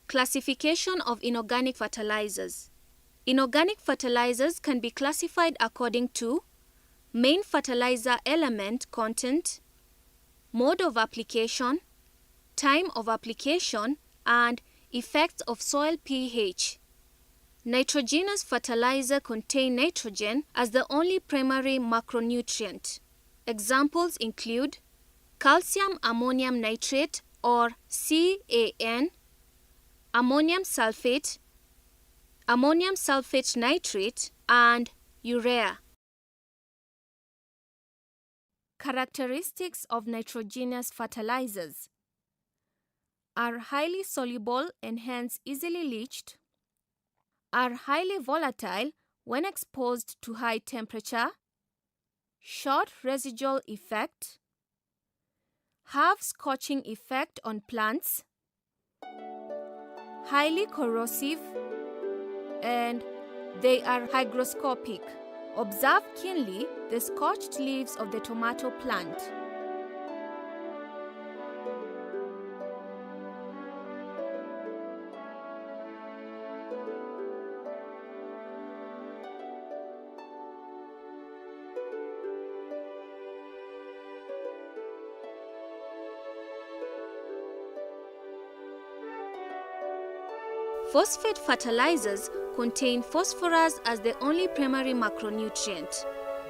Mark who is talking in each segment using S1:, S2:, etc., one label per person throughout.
S1: Classification of inorganic fertilizers. Inorganic fertilizers can be classified according to main fertilizer element content, mode of application, time of application, and effects of soil pH. Nitrogenous fertilizer contain nitrogen as the only primary macronutrient. Examples include calcium ammonium nitrate or CAN, ammonium sulfate nitrate, and urea. Characteristics of nitrogenous fertilizers are highly soluble and hence easily leached, are highly volatile when exposed to high temperature, short residual effect, have scorching effect on plants, highly corrosive, and they are hygroscopic. Observe keenly the scorched leaves of the tomato plant. Phosphate fertilizers contain phosphorus as the only primary macronutrient.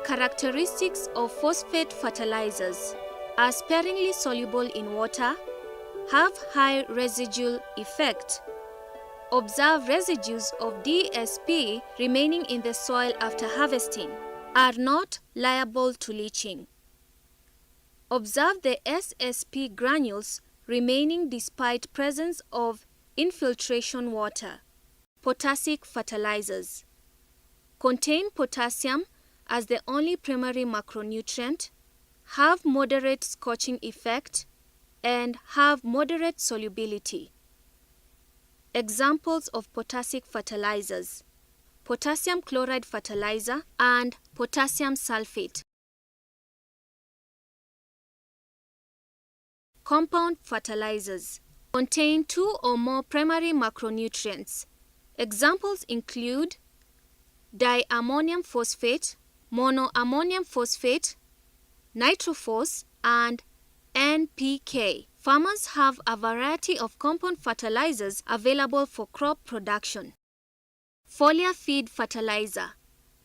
S1: Characteristics of phosphate fertilizers are sparingly soluble in water, have high residual effect. Observe residues of DSP remaining in the soil after harvesting, are not liable to leaching. Observe the SSP granules remaining despite presence of infiltration water. Potassic fertilizers contain potassium as the only primary macronutrient, have moderate scorching effect, and have moderate solubility. Examples of potassic fertilizers: potassium chloride fertilizer and potassium sulfate. Compound fertilizers contain two or more primary macronutrients. Examples include diammonium phosphate, monoammonium phosphate, nitrophos, and NPK. Farmers have a variety of compound fertilizers available for crop production. Foliar feed fertilizer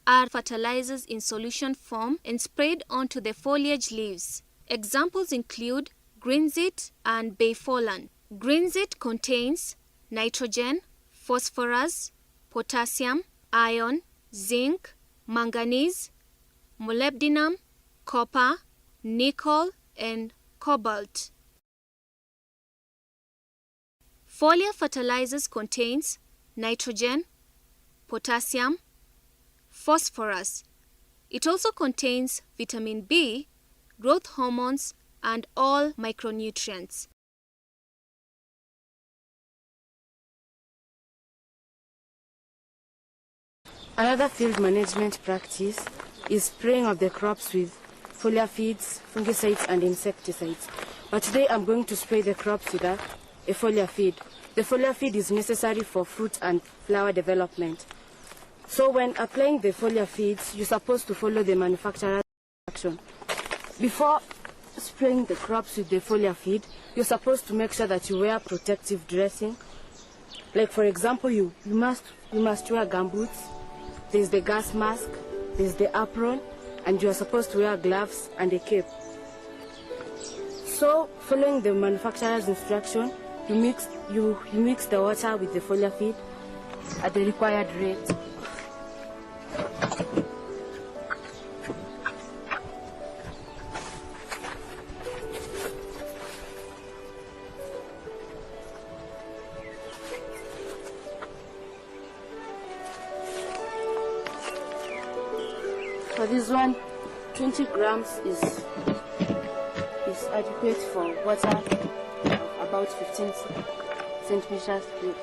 S1: are fertilizers in solution form and sprayed onto the foliage leaves. Examples include Greenzeet and Bayfolan. Greenzeet contains nitrogen, phosphorus, potassium, iron, zinc, manganese, molybdenum, copper, nickel, and cobalt. Foliar fertilizers contains nitrogen, potassium, phosphorus. It also contains vitamin B, growth hormones, and all micronutrients.
S2: Another field management practice is spraying of the crops with foliar feeds, fungicides, and insecticides. But today I'm going to spray the crops with a foliar feed. The foliar feed is necessary for fruit and flower development. So when applying the foliar feeds, you're supposed to follow the manufacturer's instruction. Before spraying the crops with the foliar feed, you're supposed to make sure that you wear protective dressing. Like for example, you must wear gumboots. There's the gas mask, there's the apron, and you are supposed to wear gloves and a cape. So, following the manufacturer's instruction, you mix the water with the foliar feed at the required rate. For this one, 20 grams is adequate for water of about 15 centimeters cube.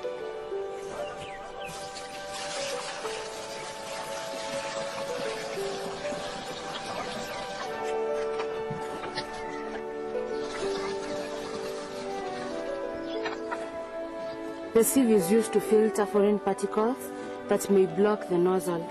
S2: The sieve is used to filter foreign particles that may block the nozzle.